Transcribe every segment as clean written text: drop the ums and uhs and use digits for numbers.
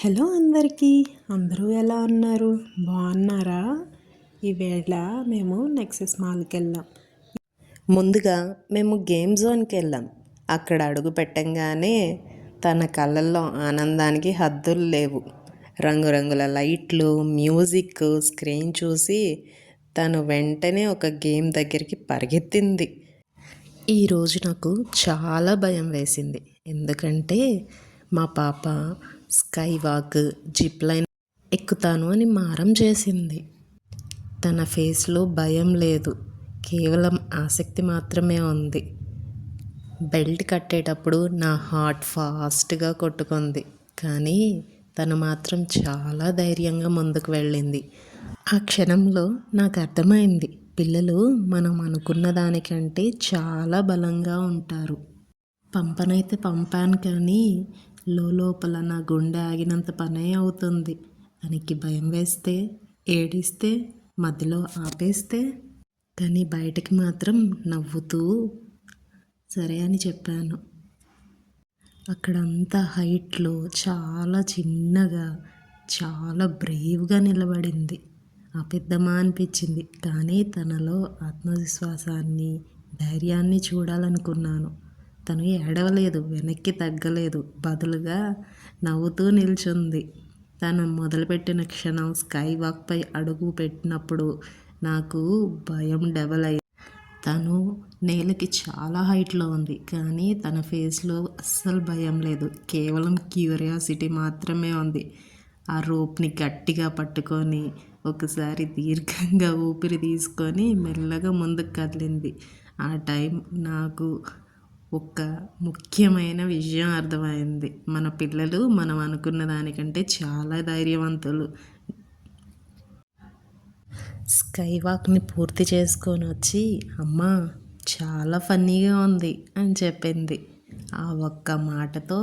Hello అందరికీ, అందరూ ఎలా ఉన్నారు? బాగున్నారా? ఈవేళ మేము నెక్సెస్ మాల్కి వెళ్ళాం. ముందుగా మేము గేమ్ జోన్కి వెళ్ళాం. అక్కడ అడుగు పెట్టంగానే తన కళ్ళల్లో ఆనందానికి హద్దులు లేవు. రంగురంగుల లైట్లు, మ్యూజిక్, స్క్రీన్ చూసి తను వెంటనే ఒక గేమ్ దగ్గరికి పరిగెత్తింది. ఈరోజు నాకు చాలా భయం వేసింది. ఎందుకంటే మా పాప స్కై వాక్, జిప్ లైన్ ఎక్కుతాను అని మారం చేసింది. తన ఫేస్లో భయం లేదు, కేవలం ఆసక్తి మాత్రమే ఉంది. బెల్ట్ కట్టేటప్పుడు నా హార్ట్ ఫాస్ట్గా కొట్టుకుంది. కానీ తను మాత్రం చాలా ధైర్యంగా ముందుకు వెళ్ళింది. ఆ క్షణంలో నాకు అర్థమైంది, పిల్లలు మనం అనుకున్న దానికంటే చాలా బలంగా ఉంటారు. పంపనైతే పంపాను, కానీ లోపల నా గుండె ఆగినంత పనే అవుతుంది. తనకి భయం వేస్తే, ఏడిస్తే, మధ్యలో ఆపేస్తే, కానీ బయటకి మాత్రం నవ్వుతూ సరే అని చెప్పాను. అక్కడంతా హైట్లో చాలా చిన్నగా, చాలా బ్రేవ్గా నిలబడింది. ఆ పెద్దమ్మ అనిపించింది, కానీ తనలో ఆత్మవిశ్వాసాన్ని, ధైర్యాన్ని చూడాలనుకున్నాను. తను ఏడవలేదు, వెనక్కి తగ్గలేదు, బదులుగా నవ్వుతూ నిల్చుంది. తను మొదలుపెట్టిన క్షణం స్కై వాక్పై అడుగు పెట్టినప్పుడు నాకు భయం డబల్ అయింది. తను నేలకి చాలా హైట్లో ఉంది, కానీ తన ఫేస్లో అస్సలు భయం లేదు, కేవలం క్యూరియాసిటీ మాత్రమే ఉంది. ఆ రోప్ని గట్టిగా పట్టుకొని ఒకసారి దీర్ఘంగా ఊపిరి తీసుకొని మెల్లగా ముందుకు కదిలింది. ఆ టైం నాకు ఒక ముఖ్యమైన విషయం అర్థమైంది. మన పిల్లలు మనం అనుకున్న దానికంటే చాలా ధైర్యవంతులు. స్కై వాక్ని పూర్తి చేసుకొని వచ్చి, అమ్మా చాలా ఫన్నీగా ఉంది అని చెప్పింది. ఆ ఒక్క మాటతో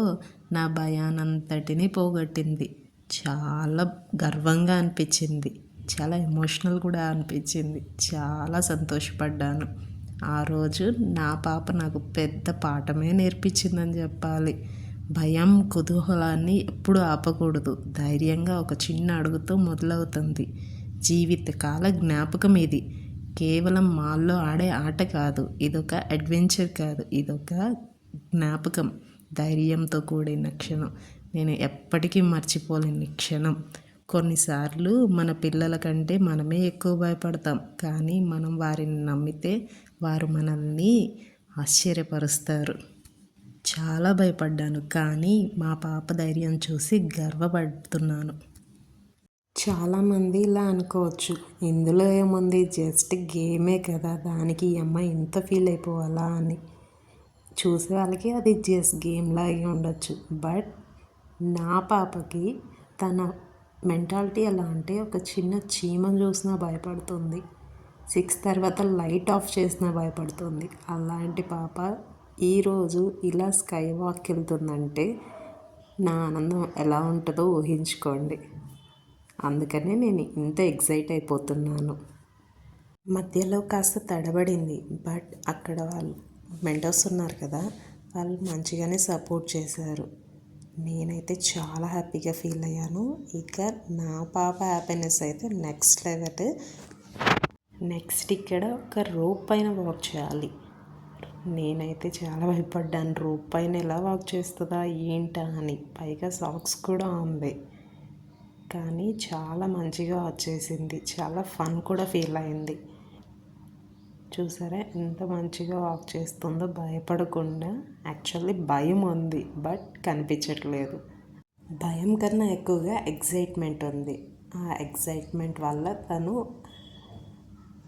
నా భయానంతటిని పోగొట్టింది. చాలా గర్వంగా అనిపించింది, చాలా ఎమోషనల్ కూడా అనిపించింది. చాలా సంతోషపడ్డాను. ఆ రోజు నా పాప నాకు పెద్ద పాఠమే నేర్పించిందని చెప్పాలి. భయం, కుతూహలాన్ని ఎప్పుడూ ఆపకూడదు. ధైర్యంగా ఒక చిన్న అడుగుతో మొదలవుతుంది. జీవితకాల జ్ఞాపకం ఇది. కేవలం మాల్లో ఆడే ఆట కాదు, ఇదొక అడ్వెంచర్ కాదు, ఇదొక జ్ఞాపకం. ధైర్యంతో కూడిన క్షణం. నేను ఎప్పటికీ మర్చిపోలేని క్షణం. కొన్నిసార్లు మన పిల్లల కంటే మనమే ఎక్కువ భయపడతాం, కానీ మనం వారిని నమ్మితే వారు మనల్ని ఆశ్చర్యపరుస్తారు. చాలా భయపడ్డాను, కానీ మా పాప ధైర్యం చూసి గర్వపడుతున్నాను. చాలామంది ఇలా అనుకోవచ్చు, ఇందులో ఏముంది, జస్ట్ గేమే కదా, దానికి ఈ అమ్మాయి ఇంత ఫీల్ అయిపోవాలా అని. చూసే వాళ్ళకి అది జస్ట్ గేమ్ లాగే ఉండొచ్చు. బట్ నా పాపకి తన మెంటాలిటీ ఎలా అంటే, ఒక చిన్న చీమను చూసినా భయపడుతుంది, 6 తర్వాత లైట్ ఆఫ్ చేసినా భయపడుతుంది. అలాంటి పాప ఈరోజు ఇలా స్కై వాక్కి వెళ్తుందంటే నా ఆనందం ఎలా ఉంటుందో ఊహించుకోండి. అందుకనే నేను ఇంత ఎక్సైట్ అయిపోతున్నాను. మధ్యలో కాస్త తడబడింది, బట్ అక్కడ వాళ్ళు మెంటర్స్ ఉన్నారు కదా, వాళ్ళు మంచిగానే సపోర్ట్ చేశారు. నేనైతే చాలా హ్యాపీగా ఫీల్ అయ్యాను. ఇక నా పాప హ్యాపీనెస్ అయితే నెక్స్ట్ లెవెల్. నెక్స్ట్ ఇక్కడ ఒక రోప్ పైన వాక్ చేయాలి. నేనైతే చాలా భయపడ్డాను, రోప్ పైన ఎలా వాక్ చేస్తుందా ఏంటా అని. పైగా సాక్స్ కూడా ఉంది, కానీ చాలా మంచిగా వచ్చేసింది. చాలా ఫన్ కూడా ఫీల్ అయింది. చూసారా ఎంత మంచిగా వాక్ చేస్తుందో భయపడకుండా. యాక్చువల్లీ భయం ఉంది, బట్ కనిపించట్లేదు. భయం కన్నా ఎక్కువగా ఎగ్జైట్మెంట్ ఉంది. ఆ ఎగ్జైట్మెంట్ వల్ల తను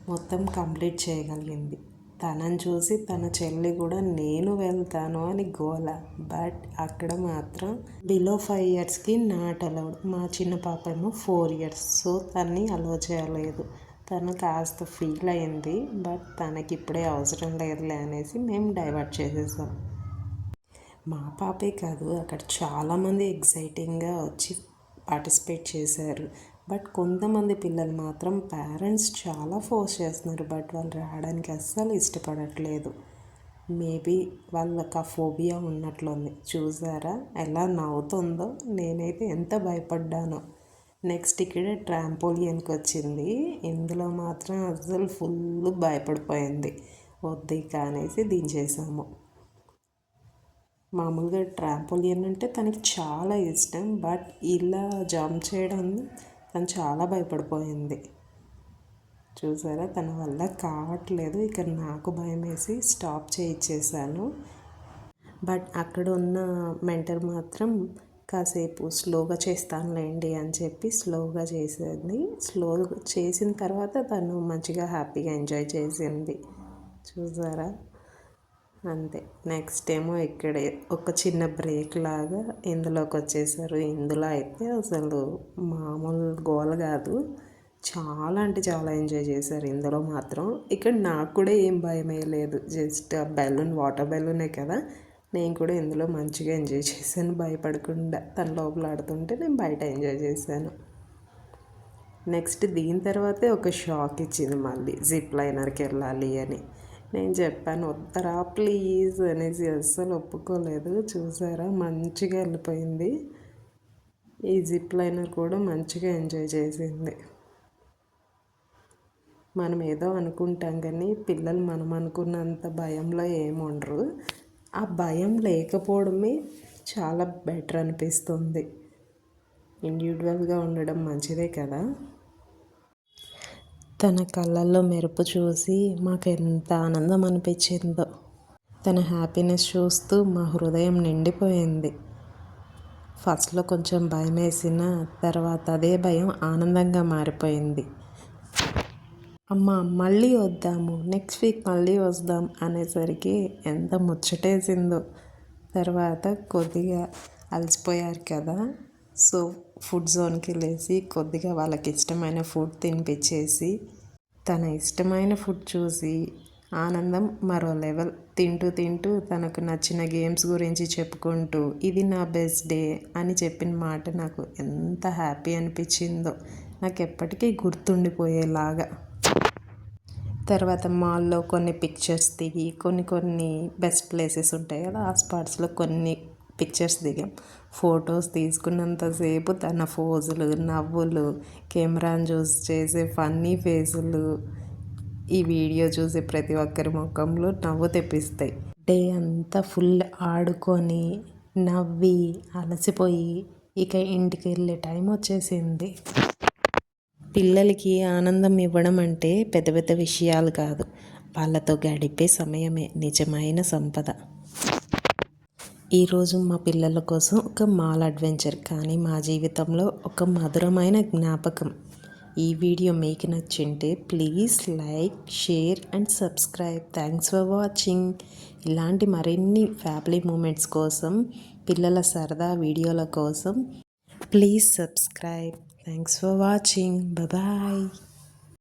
మొత్తం కంప్లీట్ చేయగలిగింది. తనని చూసి తన చెల్లి కూడా నేను వెళ్తాను అని గోల. బట్ అక్కడ మాత్రం బిలో 5 ఇయర్స్కి నాట్ అలౌడ్. మా చిన్న పాప ఏమో 4 ఇయర్స్, సో తన్ని అలో చేయలేదు. తను కాస్త ఫీల్ అయింది, బట్ తనకి ఇప్పుడే అవసరం లేదులే అనేసి మేము డైవర్ట్ చేసేసాం. మా పాపే కాదు, అక్కడ చాలామంది ఎగ్జైటింగ్గా వచ్చి పార్టిసిపేట్ చేశారు. బట్ కొంతమంది పిల్లలు మాత్రం పేరెంట్స్ చాలా ఫోర్స్ చేస్తున్నారు, బట్ వాళ్ళు రావడానికి అస్సలు ఇష్టపడట్లేదు. మేబీ వాళ్ళకి ఆ ఫోబియా ఉన్నట్లుంది. చూసారా ఎలా నవ్వుతుందో? నేనైతే ఎంత భయపడ్డానో. నెక్స్ట్ ఇక్కడ ట్రాంపోలియన్కి వచ్చింది. ఇందులో మాత్రం అసలు ఫుల్ భయపడిపోయింది. వద్దు ఇక అనేసి దించేసాము. మామూలుగా ట్రాంపోలియన్ అంటే తనకి చాలా ఇష్టం, బట్ ఇలా జంప్ చేయడం తను చాలా భయపడిపోయింది. చూసారా, తన వల్ల కావట్లేదు. ఇక నాకు భయం వేసి స్టాప్ చేయించేసాను. బట్ అక్కడ ఉన్న మెంటర్ మాత్రం కాసేపు స్లోగా చేస్తానులేండి అని చెప్పి స్లోగా చేసేది. స్లోగా చేసిన తర్వాత తను మంచిగా హ్యాపీగా ఎంజాయ్ చేసింది. చూసారా, అంతే. నెక్స్ట్ ఏమో ఇక్కడే ఒక చిన్న బ్రేక్ లాగా ఇందులోకి వచ్చేసారు. ఇందులో అయితే అసలు మామూలు గోల కాదు, చాలా అంటే చాలా ఎంజాయ్ చేశారు ఇందులో మాత్రం. ఇక్కడ నాకు కూడా ఏం భయమే లేదు, జస్ట్ బెలూన్, వాటర్ బెలూనే కదా. నేను కూడా ఇందులో మంచిగా ఎంజాయ్ చేశాను భయపడకుండా. తన లోపల ఆడుతుంటే నేను బయట ఎంజాయ్ చేశాను. నెక్స్ట్ దీని తర్వాతే ఒక షాక్ ఇచ్చింది మళ్ళీ, జిప్ లైనర్కి వెళ్ళాలి అని. నేను చెప్పాను వద్దరా ప్లీజ్ అనేసి, అస్సలు ఒప్పుకోలేదు. చూసారా, మంచిగా వెళ్ళిపోయింది. ఈ జిప్ లైనర్ కూడా మంచిగా ఎంజాయ్ చేసింది. మనం ఏదో అనుకుంటాం కానీ పిల్లలు మనం అనుకున్నంత భయంలో ఏముండరు. ఆ భయం లేకపోవడమే చాలా బెటర్ అనిపిస్తుంది. ఇండివిజువల్గా ఉండడం మంచిదే కదా. తన కళ్ళల్లో మెరుపు చూసి మాకు ఎంత ఆనందం అనిపించిందో. తన హ్యాపీనెస్ చూస్తూ మా హృదయం నిండిపోయింది. ఫస్ట్లో కొంచెం భయం వేసిన తర్వాత అదే భయం ఆనందంగా మారిపోయింది. అమ్మ మళ్ళీ వద్దాము, నెక్స్ట్ వీక్ మళ్ళీ వద్దాం అనేసరికి ఎంత ముచ్చటేసిందో. తర్వాత కొద్దిగా అలసిపోయారు కదా, సో ఫుడ్ జోన్కి వెళ్ళేసి కొద్దిగా వాళ్ళకి ఇష్టమైన ఫుడ్ తినిపించేసి, తన ఇష్టమైన ఫుడ్ చూసి ఆనందం మరో లెవెల్. తింటూ తింటూ తనకు నచ్చిన గేమ్స్ గురించి చెప్పుకుంటూ ఇది నా బెస్ట్ డే అని చెప్పిన మాట నాకు ఎంత హ్యాపీ అనిపించిందో, నాకు ఎప్పటికీ గుర్తుండిపోయేలాగా. తర్వాత మాల్లో కొన్ని పిక్చర్స్ దిగి కొన్ని బెస్ట్ ప్లేసెస్ ఉంటాయి కదా, ఆ స్పాట్స్లో కొన్ని పిక్చర్స్ దిగాం. ఫొటోస్ తీసుకున్నంతసేపు తన ఫోజులు, నవ్వులు, కెమెరాను చూసి చేసే ఫన్నీ ఫేసులు ఈ వీడియో చూసి ప్రతి ఒక్కరి ముఖంలో నవ్వు తెప్పిస్తాయి. డే అంతా ఫుల్ ఆడుకొని నవ్వి అలసిపోయి ఇక ఇంటికి వెళ్ళే టైం వచ్చేసింది. పిల్లలకి ఆనందం ఇవ్వడం అంటే పెద్ద పెద్ద విషయాలు కాదు, వాళ్ళతో గడిపే సమయమే నిజమైన సంపద. ఈరోజు మా పిల్లల కోసం ఒక మాల్ అడ్వెంచర్, కానీ మా జీవితంలో ఒక మధురమైన జ్ఞాపకం. ఈ వీడియో మీకు నచ్చింటే please like, share and subscribe. Thanks for watching. ఇలాంటి మరిన్ని ఫ్యామిలీ మూమెంట్స్ కోసం, పిల్లల సరదా వీడియోల కోసం please subscribe. Thanks for watching. Bye.